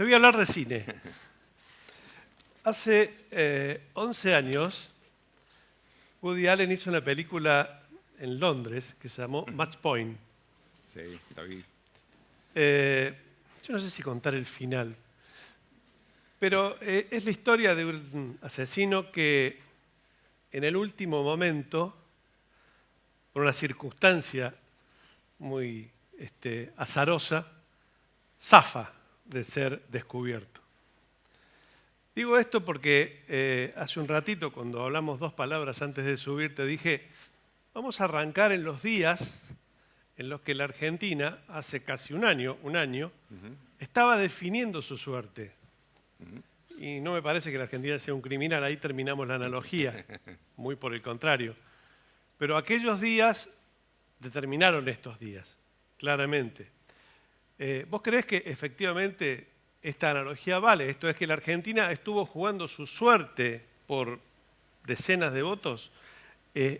Te voy a hablar de cine. Hace 11 años, Woody Allen hizo una película en Londres que se llamó Match Point. Sí, la vi. Yo no sé si contar el final, pero es la historia de un asesino que en el último momento, por una circunstancia muy azarosa, zafa de ser descubierto. Digo esto porque hace un ratito, cuando hablamos dos palabras antes de subir, te dije, vamos a arrancar en los días en los que la Argentina, hace casi un año, estaba definiendo su suerte. Y no me parece que la Argentina sea un criminal, ahí terminamos la analogía, muy por el contrario. Pero aquellos días determinaron estos días, claramente. ¿Vos creés que efectivamente esta analogía vale? Esto es que la Argentina estuvo jugando su suerte por decenas de votos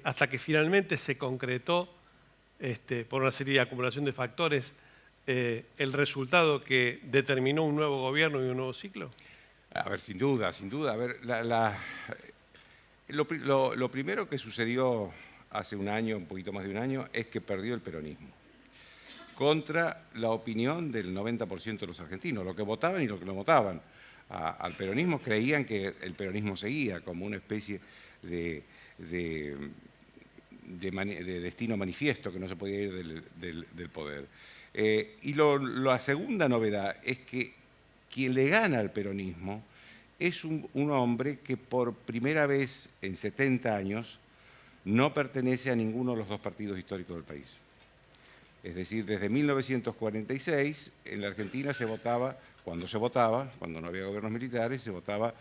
hasta que finalmente se concretó, por una serie de acumulación de factores, el resultado que determinó un nuevo gobierno y un nuevo ciclo? A ver, sin duda, sin duda. A ver, lo primero que sucedió hace un año, un poquito más de un año, es que perdió el peronismo. Contra la opinión del 90% de los argentinos, lo que votaban y lo que no votaban. Al peronismo creían que el peronismo seguía como una especie de destino manifiesto, que no se podía ir del poder. Y la segunda novedad es que quien le gana al peronismo es un hombre que por primera vez en 70 años no pertenece a ninguno de los dos partidos históricos del país. Es decir, desde 1946 en la Argentina se votaba, cuando no había gobiernos militares, se votaba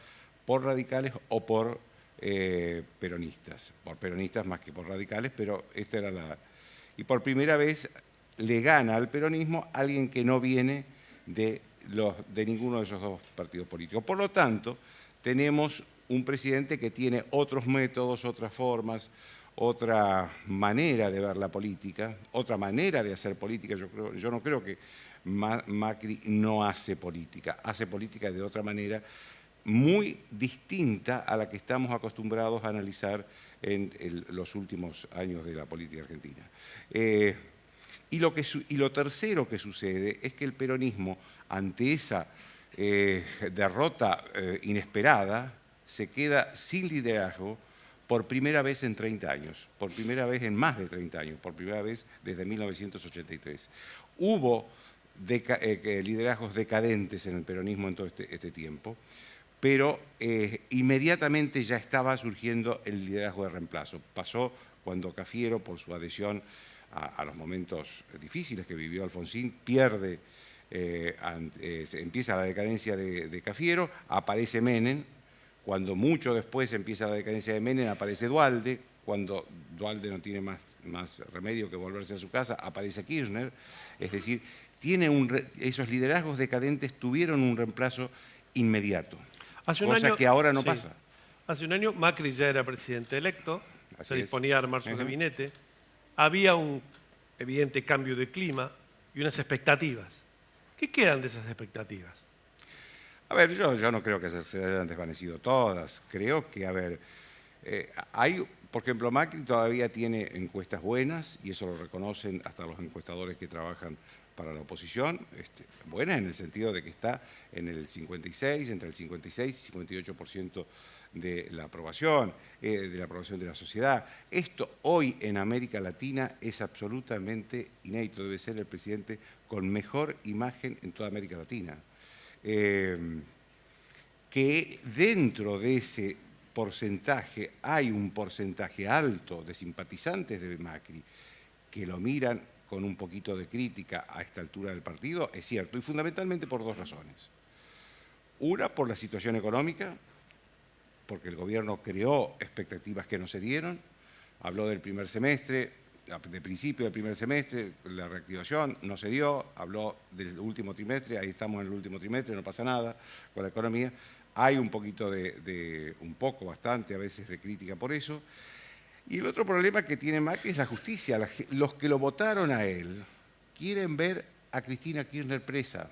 por radicales o por peronistas. Por peronistas más que por radicales, pero esta era la... Y por primera vez le gana al peronismo alguien que no viene de ninguno de esos dos partidos políticos. Por lo tanto, tenemos un presidente que tiene otros métodos, otras formas, otra manera de ver la política, otra manera de hacer política. Yo no creo que Macri no hace política de otra manera, muy distinta a la que estamos acostumbrados a analizar en los últimos años de la política argentina. Y lo tercero que sucede es que el peronismo, ante esa derrota inesperada, se queda sin liderazgo por primera vez en 30 años, por primera vez en más de 30 años, por primera vez desde 1983. Hubo liderazgos decadentes en el peronismo en todo este tiempo, pero inmediatamente ya estaba surgiendo el liderazgo de reemplazo. Pasó cuando Cafiero, por su adhesión a los momentos difíciles que vivió Alfonsín, pierde, empieza la decadencia de Cafiero, aparece Menem. Cuando mucho después empieza la decadencia de Menem, aparece Duhalde. Cuando Duhalde no tiene más remedio que volverse a su casa, aparece Kirchner. Es decir, esos liderazgos decadentes tuvieron un reemplazo inmediato, cosa que ahora no pasa. Hace un año Macri ya era presidente electo, se disponía a armar su gabinete. Había un evidente cambio de clima y unas expectativas. ¿Qué quedan de esas expectativas? A ver, yo no creo que se hayan desvanecido todas. Creo que, por ejemplo, Macri todavía tiene encuestas buenas, y eso lo reconocen hasta los encuestadores que trabajan para la oposición, buenas en el sentido de que está en el 56, entre el 56 y 58% de la aprobación de la sociedad. Esto hoy en América Latina es absolutamente inédito, debe ser el presidente con mejor imagen en toda América Latina. Que dentro de ese porcentaje hay un porcentaje alto de simpatizantes de Macri que lo miran con un poquito de crítica a esta altura del partido, es cierto, y fundamentalmente por dos razones. Una, por la situación económica, porque el gobierno creó expectativas que no se dieron, habló del primer semestre, de principio del primer semestre, la reactivación no se dio, habló del último trimestre, ahí estamos en el último trimestre, no pasa nada con la economía. Hay un poquito bastante a veces de crítica por eso. Y el otro problema que tiene Macri es la justicia. Los que lo votaron a él quieren ver a Cristina Kirchner presa.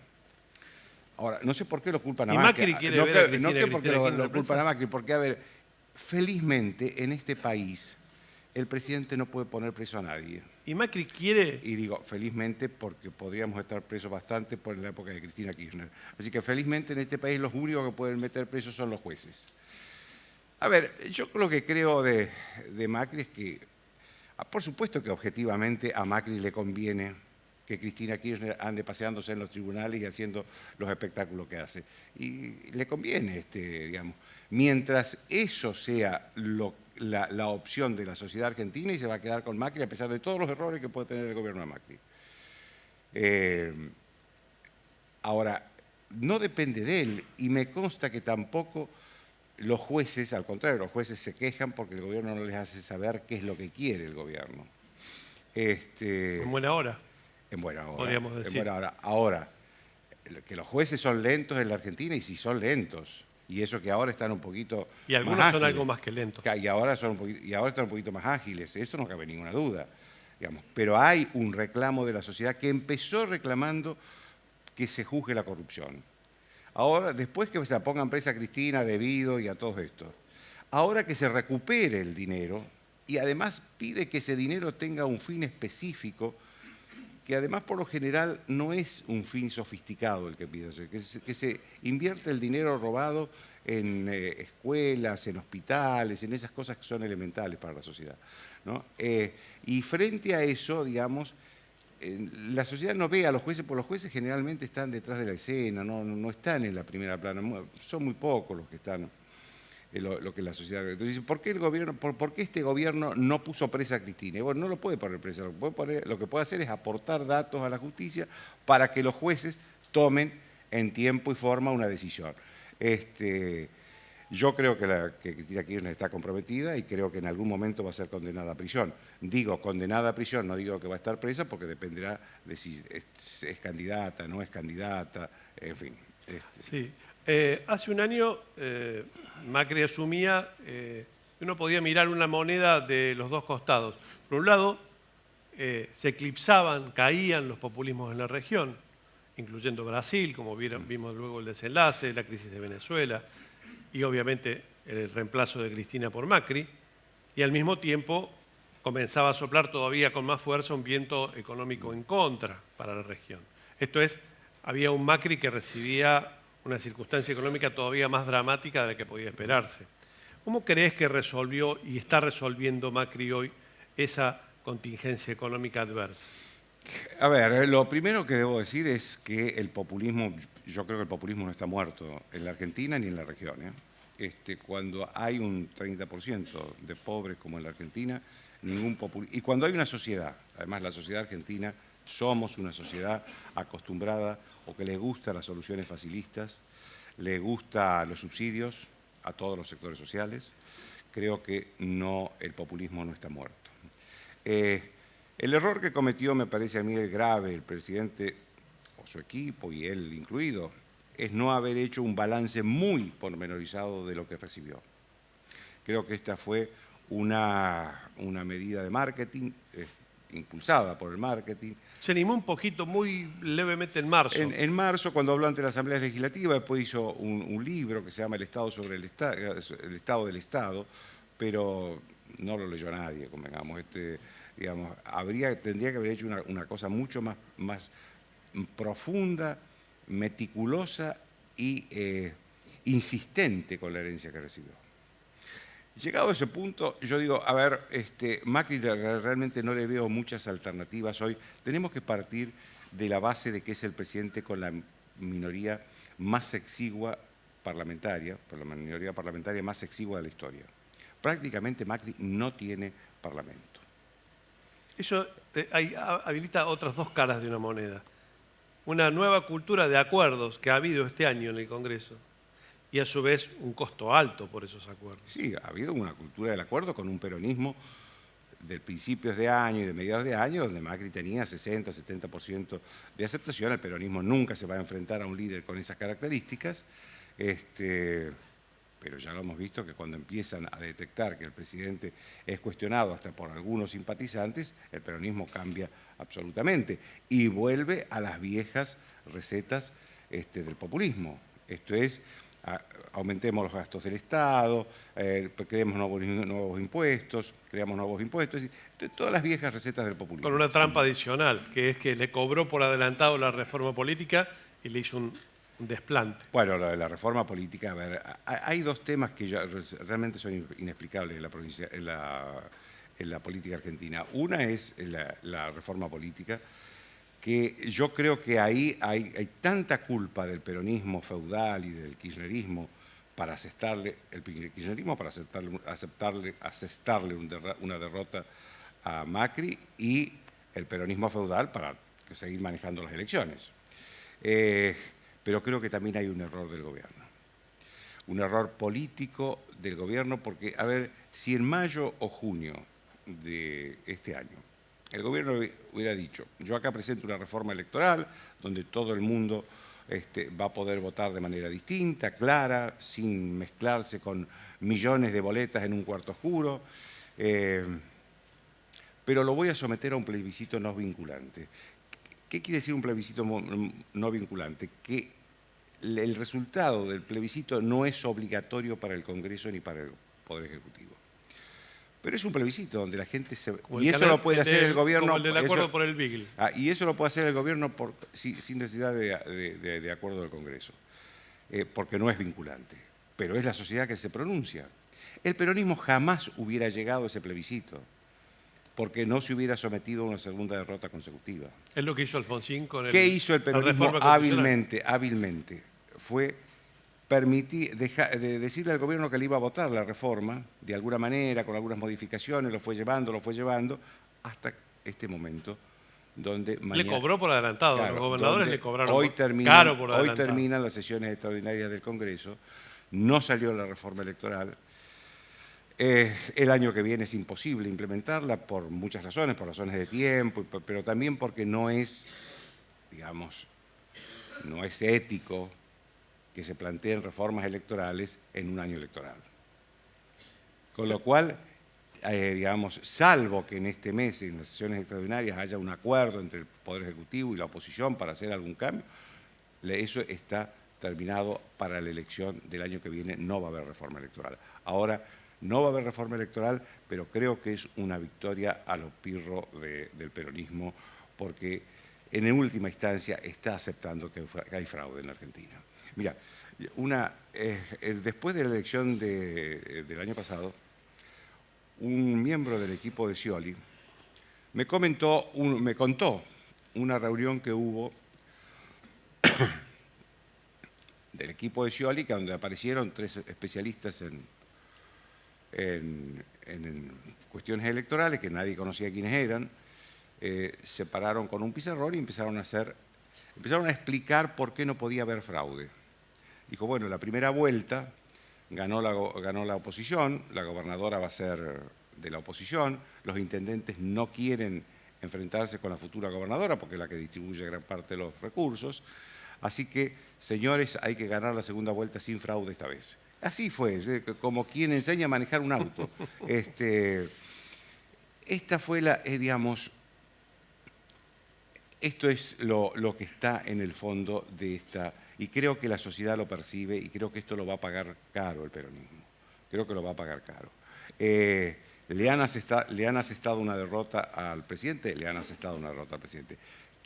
Ahora, no sé por qué lo culpan a Y Macri. Macri quiere No ver a que, Cristina, no que porque Cristina lo Kirchner culpan presa. a Macri, porque, a ver, felizmente en este país el presidente no puede poner preso a nadie. Y Macri quiere... Y digo, felizmente, porque podríamos estar presos bastante por la época de Cristina Kirchner. Así que felizmente en este país los únicos que pueden meter presos son los jueces. A ver, yo lo que creo de Macri es que, por supuesto que objetivamente a Macri le conviene que Cristina Kirchner ande paseándose en los tribunales y haciendo los espectáculos que hace. Y le conviene, digamos, mientras eso sea la opción de la sociedad argentina, y se va a quedar con Macri a pesar de todos los errores que puede tener el gobierno de Macri. Ahora, no depende de él, y me consta que tampoco los jueces, al contrario, los jueces se quejan porque el gobierno no les hace saber qué es lo que quiere el gobierno. En buena hora, En buena hora. podríamos decir. En buena hora. Ahora, que los jueces son lentos en la Argentina, y sí son lentos. Y eso que ahora están un poquito Y algunos más son ágiles. algo más que lentos. Y ahora, y ahora están un poquito más ágiles. Eso no cabe ninguna duda. Digamos. Pero hay un reclamo de la sociedad que empezó reclamando que se juzgue la corrupción. Ahora, después que se pongan presa a Cristina, debido y a todos estos. Ahora que se recupere el dinero, y además pide que ese dinero tenga un fin específico, que además por lo general no es un fin sofisticado el que pide, que se invierte el dinero robado en escuelas, en hospitales, en esas cosas que son elementales para la sociedad, ¿no? Y frente a eso, digamos, la sociedad no ve a los jueces, porque los jueces generalmente están detrás de la escena, no están en la primera plana, son muy pocos los que están, lo que la sociedad... Entonces, ¿por qué, por qué este gobierno no puso presa a Cristina? Y bueno, no lo puede poner presa, lo que puede hacer es aportar datos a la justicia para que los jueces tomen en tiempo y forma una decisión. Yo creo que Cristina Kirchner está comprometida y creo que en algún momento va a ser condenada a prisión. Digo condenada a prisión, no digo que va a estar presa, porque dependerá de si es candidata, no es candidata, en fin. Sí. Hace un año Macri asumía que uno podía mirar una moneda de los dos costados. Por un lado, se eclipsaban, caían los populismos en la región, incluyendo Brasil, como vimos luego el desenlace, la crisis de Venezuela, y obviamente el reemplazo de Cristina por Macri, y al mismo tiempo comenzaba a soplar todavía con más fuerza un viento económico en contra para la región. Esto es, había un Macri que recibía una circunstancia económica todavía más dramática de la que podía esperarse. ¿Cómo crees que resolvió y está resolviendo Macri hoy esa contingencia económica adversa? A ver, lo primero que debo decir es que el populismo, yo creo que el populismo no está muerto en la Argentina ni en la región. Cuando hay un 30% de pobres como en la Argentina, y cuando hay una sociedad, además la sociedad argentina, somos una sociedad acostumbrada o que le gustan las soluciones facilistas, le gustan los subsidios a todos los sectores sociales. Creo que el populismo no está muerto. El error que cometió, me parece a mí el grave, el presidente o su equipo y él incluido, es no haber hecho un balance muy pormenorizado de lo que recibió. Creo que esta fue una medida de marketing, impulsada por el marketing. Se animó un poquito, muy levemente en marzo. En marzo, cuando habló ante la Asamblea Legislativa, después hizo un libro que se llama El Estado sobre el Estado del Estado, pero no lo leyó nadie, convengamos. Digamos, tendría que haber hecho una cosa mucho más profunda, meticulosa y insistente con la herencia que recibió. Llegado a ese punto, yo digo, a ver, Macri realmente no le veo muchas alternativas hoy. Tenemos que partir de la base de que es el presidente con la minoría más exigua parlamentaria, por la minoría parlamentaria más exigua de la historia. Prácticamente Macri no tiene parlamento. Eso habilita otras dos caras de una moneda. Una nueva cultura de acuerdos que ha habido este año en el Congreso y a su vez un costo alto por esos acuerdos. Sí, ha habido una cultura del acuerdo con un peronismo de principios de año y de mediados de año, donde Macri tenía 60, 70% de aceptación. El peronismo nunca se va a enfrentar a un líder con esas características, pero ya lo hemos visto que cuando empiezan a detectar que el presidente es cuestionado hasta por algunos simpatizantes, el peronismo cambia absolutamente y vuelve a las viejas recetas del populismo. Esto es, aumentemos los gastos del Estado, creemos nuevos impuestos, todas las viejas recetas del populismo. Con una trampa adicional, que es que le cobró por adelantado la reforma política y le hizo un desplante. Bueno, lo de la reforma política, a ver, hay dos temas que realmente son inexplicables en la política argentina. Una es la reforma política, que yo creo que ahí hay tanta culpa del peronismo feudal y del kirchnerismo para asestarle una derrota a Macri, y el peronismo feudal para seguir manejando las elecciones. Pero creo que también hay un error del gobierno. Un error político del gobierno porque, a ver, si en mayo o junio de este año el gobierno hubiera dicho, yo acá presento una reforma electoral donde todo el mundo va a poder votar de manera distinta, clara, sin mezclarse con millones de boletas en un cuarto oscuro, pero lo voy a someter a un plebiscito no vinculante. ¿Qué quiere decir un plebiscito no vinculante? Que el resultado del plebiscito no es obligatorio para el Congreso ni para el Poder Ejecutivo. Pero es un plebiscito donde la gente se... Y eso lo puede hacer el gobierno... Como el del acuerdo por el Beagle. Y eso lo puede hacer el gobierno sin necesidad de acuerdo del Congreso, porque no es vinculante. Pero es la sociedad que se pronuncia. El peronismo jamás hubiera llegado a ese plebiscito, porque no se hubiera sometido a una segunda derrota consecutiva. Es lo que hizo Alfonsín con ¿Qué hizo el peronismo hábilmente? Fue decirle al gobierno que le iba a votar la reforma, de alguna manera, con algunas modificaciones, lo fue llevando, hasta este momento, donde le cobró por adelantado, claro, los gobernadores le cobraron caro por adelantado. Hoy terminan las sesiones extraordinarias del Congreso, no salió la reforma electoral. El año que viene es imposible implementarla por muchas razones, por razones de tiempo, pero también porque no es, digamos, no es ético que se planteen reformas electorales en un año electoral. Con lo cual, digamos, salvo que en este mes, en las sesiones extraordinarias, haya un acuerdo entre el Poder Ejecutivo y la oposición para hacer algún cambio, eso está terminado para la elección del año que viene, no va a haber reforma electoral. Ahora, no va a haber reforma electoral, pero creo que es una victoria a lo pirro del peronismo, porque en última instancia está aceptando que hay fraude en la Argentina. Mira, después de la elección del año pasado, un miembro del equipo de Scioli me contó una reunión que hubo del equipo de Scioli, donde aparecieron 3 especialistas en cuestiones electorales, que nadie conocía quiénes eran, se pararon con un pizarrón y empezaron a explicar por qué no podía haber fraude. Dijo, bueno, la primera vuelta ganó la oposición, la gobernadora va a ser de la oposición, los intendentes no quieren enfrentarse con la futura gobernadora porque es la que distribuye gran parte de los recursos, así que, señores, hay que ganar la segunda vuelta sin fraude esta vez. Así fue, como quien enseña a manejar un auto. Esta fue digamos, esto es lo que está en el fondo de esta, y creo que la sociedad lo percibe, y creo que esto lo va a pagar caro el peronismo. Creo que lo va a pagar caro. ¿Le han asestado una derrota al presidente? Le han asestado una derrota al presidente.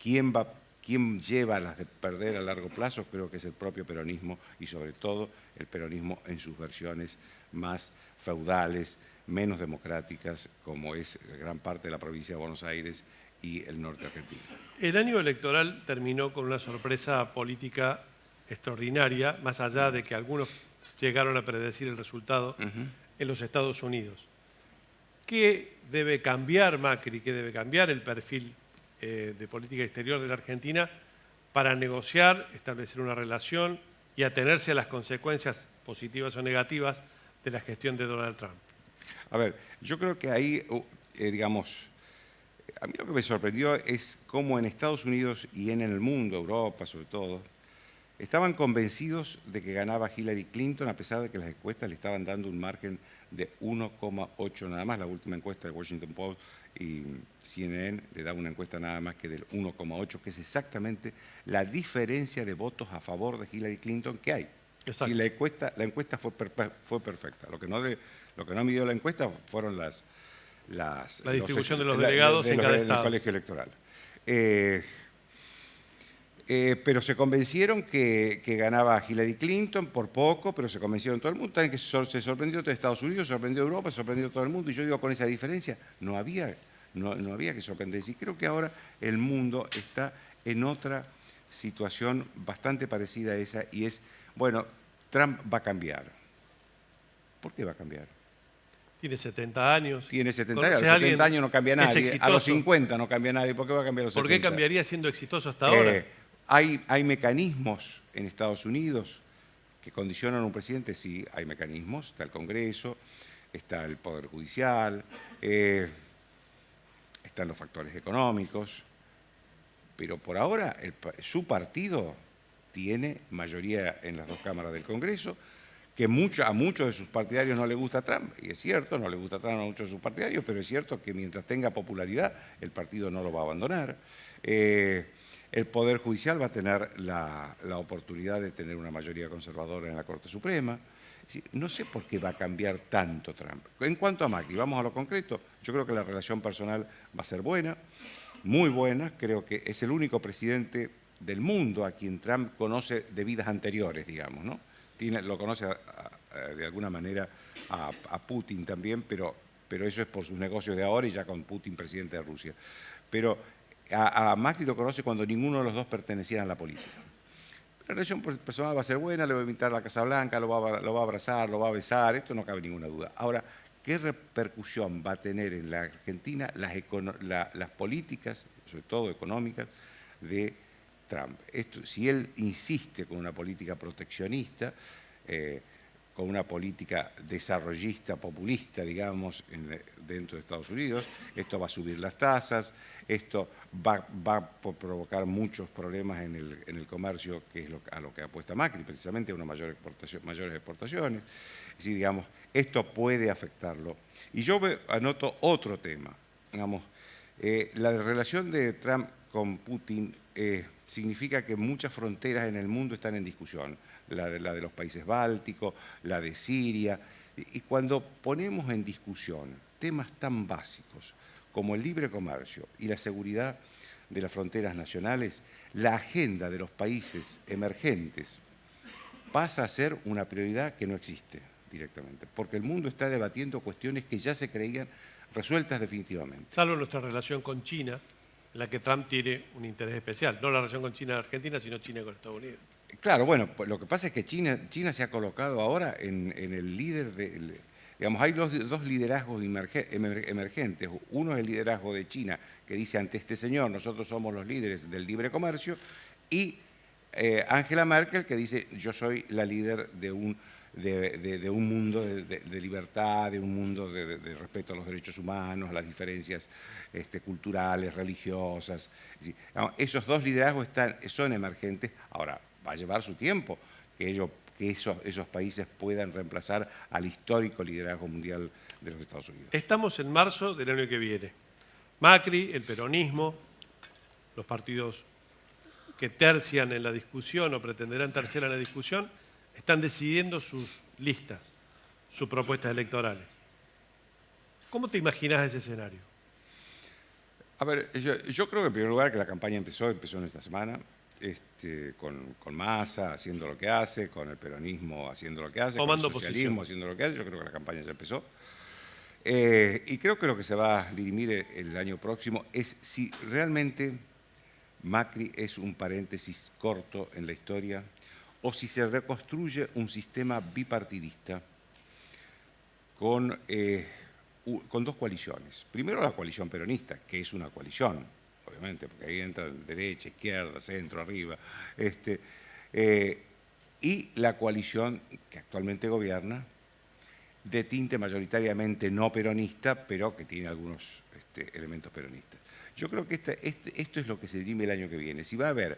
¿Quién lleva las de perder a largo plazo? Creo que es el propio peronismo y sobre todo el peronismo en sus versiones más feudales, menos democráticas, como es gran parte de la provincia de Buenos Aires y el norte argentino. El año electoral terminó con una sorpresa política extraordinaria, más allá de que algunos llegaron a predecir el resultado en los Estados Unidos. ¿Qué debe cambiar Macri? ¿Qué debe cambiar el perfil de política exterior de la Argentina para negociar, establecer una relación y atenerse a las consecuencias positivas o negativas de la gestión de Donald Trump? A ver, yo creo que ahí, digamos, a mí lo que me sorprendió es cómo en Estados Unidos y en el mundo, Europa sobre todo, estaban convencidos de que ganaba Hillary Clinton a pesar de que las encuestas le estaban dando un margen de 1,8 nada más. La última encuesta de Washington Post y CNN le da una encuesta nada más que del 1,8, que es exactamente la diferencia de votos a favor de Hillary Clinton que hay. Exacto. Si la encuesta fue perfecta. Lo que no midió la encuesta fueron la distribución de los delegados en cada el estado. colegio electoral. Pero se convencieron que ganaba Hillary Clinton por poco, pero se convencieron todo el mundo. También que se sorprendió todo Estados Unidos, se sorprendió Europa, se sorprendió todo el mundo. Y yo digo, con esa diferencia no había que sorprenderse. Y creo que ahora el mundo está en otra situación bastante parecida a esa, y es, bueno, Trump va a cambiar. ¿Por qué va a cambiar? Tiene 70 años. Tiene 70 años. ¿Conoce A a los 70 alguien años no cambia que es nadie. A exitoso? los 50 no cambia nadie. ¿Por qué va a cambiar a los 70? ¿Por qué cambiaría siendo exitoso hasta ahora? Hay mecanismos en Estados Unidos que condicionan a un presidente. Sí, hay mecanismos. Está el Congreso, está el Poder Judicial, están los factores económicos. Pero por ahora su partido tiene mayoría en las dos cámaras del Congreso, que a muchos de sus partidarios no le gusta Trump, y es cierto, no le gusta Trump a muchos de sus partidarios, pero es cierto que mientras tenga popularidad, el partido no lo va a abandonar. El Poder Judicial va a tener la oportunidad de tener una mayoría conservadora en la Corte Suprema. Es decir, no sé por qué va a cambiar tanto Trump. En cuanto a Macri, vamos a lo concreto, yo creo que la relación personal va a ser buena, muy buena. Creo que es el único presidente del mundo a quien Trump conoce de vidas anteriores, digamos, ¿no? Lo conoce de alguna manera a Putin también, pero eso es por sus negocios de ahora y ya con Putin presidente de Rusia. Pero a Macri lo conoce cuando ninguno de los dos pertenecían a la política. La relación personal va a ser buena, le va a invitar a la Casa Blanca, lo va a abrazar, lo va a besar, esto no cabe ninguna duda. Ahora, ¿qué repercusión va a tener en la Argentina las políticas, sobre todo económicas, de Trump? Si él insiste con una política proteccionista, con una política desarrollista, populista, digamos, dentro de Estados Unidos, esto va a subir las tasas, esto va a provocar muchos problemas en el comercio, que es a lo que apuesta Macri, precisamente a mayores exportaciones. Es decir, digamos, esto puede afectarlo. Y yo anoto otro tema, digamos, la relación de Trump con Putin significa que muchas fronteras en el mundo están en discusión, la de los países bálticos, la de Siria, y cuando ponemos en discusión temas tan básicos como el libre comercio y la seguridad de las fronteras nacionales, la agenda de los países emergentes pasa a ser una prioridad que no existe directamente, porque el mundo está debatiendo cuestiones que ya se creían resueltas definitivamente. Salvo nuestra relación con China, en la que Trump tiene un interés especial. No la relación con China y Argentina, sino China con Estados Unidos. Claro, bueno, pues lo que pasa es que China se ha colocado ahora en el líder digamos, hay dos liderazgos emergentes. Uno es el liderazgo de China, que dice ante este señor, nosotros somos los líderes del libre comercio, y Angela Merkel, que dice, yo soy la líder de un mundo de libertad, de un mundo de respeto a los derechos humanos, a las diferencias culturales, religiosas. Es decir, esos dos liderazgos son emergentes. Ahora, va a llevar su tiempo que esos países puedan reemplazar al histórico liderazgo mundial de los Estados Unidos. Estamos en marzo del año que viene. Macri, el peronismo, los partidos que tercian en la discusión o pretenderán terciar en la discusión, están decidiendo sus listas, sus propuestas electorales. ¿Cómo te imaginas ese escenario? A ver, yo creo que en primer lugar que la campaña empezó en esta semana, con Massa haciendo lo que hace, con el peronismo haciendo lo que hace, Tomando con el socialismo posición. haciendo lo que hace. Yo creo que la campaña ya empezó. Y creo que lo que se va a dirimir el año próximo es si realmente Macri es un paréntesis corto en la historia o si se reconstruye un sistema bipartidista con dos coaliciones. Primero la coalición peronista, que es una coalición, obviamente, porque ahí entran derecha, izquierda, centro, arriba, y la coalición que actualmente gobierna, de tinte mayoritariamente no peronista, pero que tiene algunos elementos peronistas. Yo creo que esto es lo que se dirime el año que viene. Si va a haber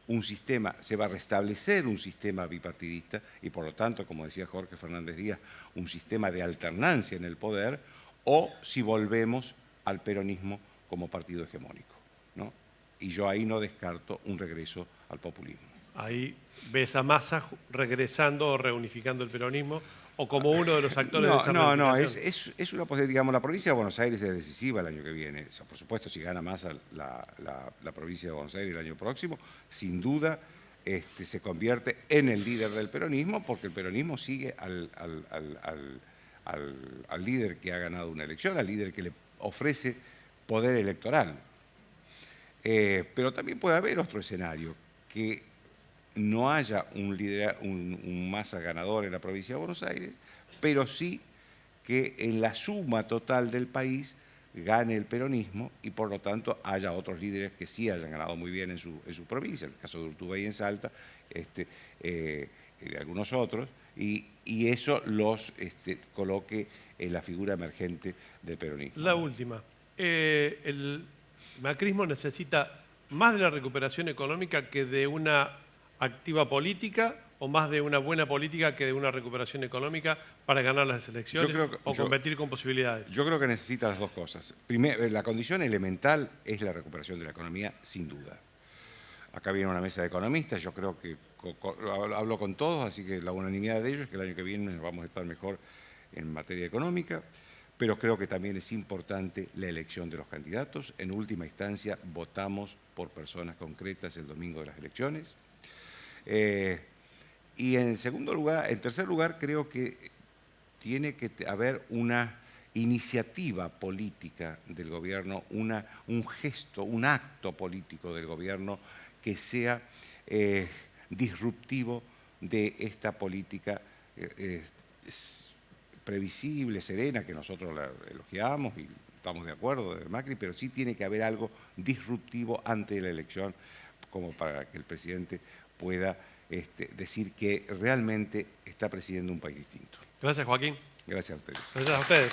un sistema, se va a restablecer un sistema bipartidista y por lo tanto, como decía Jorge Fernández Díaz, un sistema de alternancia en el poder, o si volvemos al peronismo como partido hegemónico, ¿no? Y yo ahí no descarto un regreso al populismo. Ahí ves a Massa regresando o reunificando el peronismo o como uno de los actores de esa reunificación. Es una posibilidad, digamos, la provincia de Buenos Aires es decisiva el año que viene. O sea, por supuesto, si gana Massa la provincia de Buenos Aires el año próximo, sin duda se convierte en el líder del peronismo, porque el peronismo sigue al líder que ha ganado una elección, al líder que le ofrece poder electoral. Pero también puede haber otro escenario, que no haya un Massa ganador en la provincia de Buenos Aires, pero sí que en la suma total del país gane el peronismo y por lo tanto haya otros líderes que sí hayan ganado muy bien en su provincia, el caso de Urtubey en Salta, y algunos otros, y eso los coloque en la figura emergente del peronismo. La última. El macrismo necesita más de la recuperación económica que de una activa política o más de una buena política que de una recuperación económica para ganar las elecciones o competir con posibilidades. Yo creo que necesita las dos cosas. Primero, la condición elemental es la recuperación de la economía, sin duda. Acá viene una mesa de economistas, yo creo que hablo con todos, así que la unanimidad de ellos es que el año que viene vamos a estar mejor en materia económica, pero creo que también es importante la elección de los candidatos. En última instancia, votamos por personas concretas el domingo de las elecciones. Y en tercer lugar, creo que tiene que haber una iniciativa política del gobierno, un gesto, un acto político del gobierno que sea disruptivo de esta política previsible, serena, que nosotros la elogiamos y estamos de acuerdo de Macri, pero sí tiene que haber algo disruptivo antes de la elección, como para que el presidente pueda decir que realmente está presidiendo un país distinto. Gracias, Joaquín. Gracias a ustedes. Gracias a ustedes.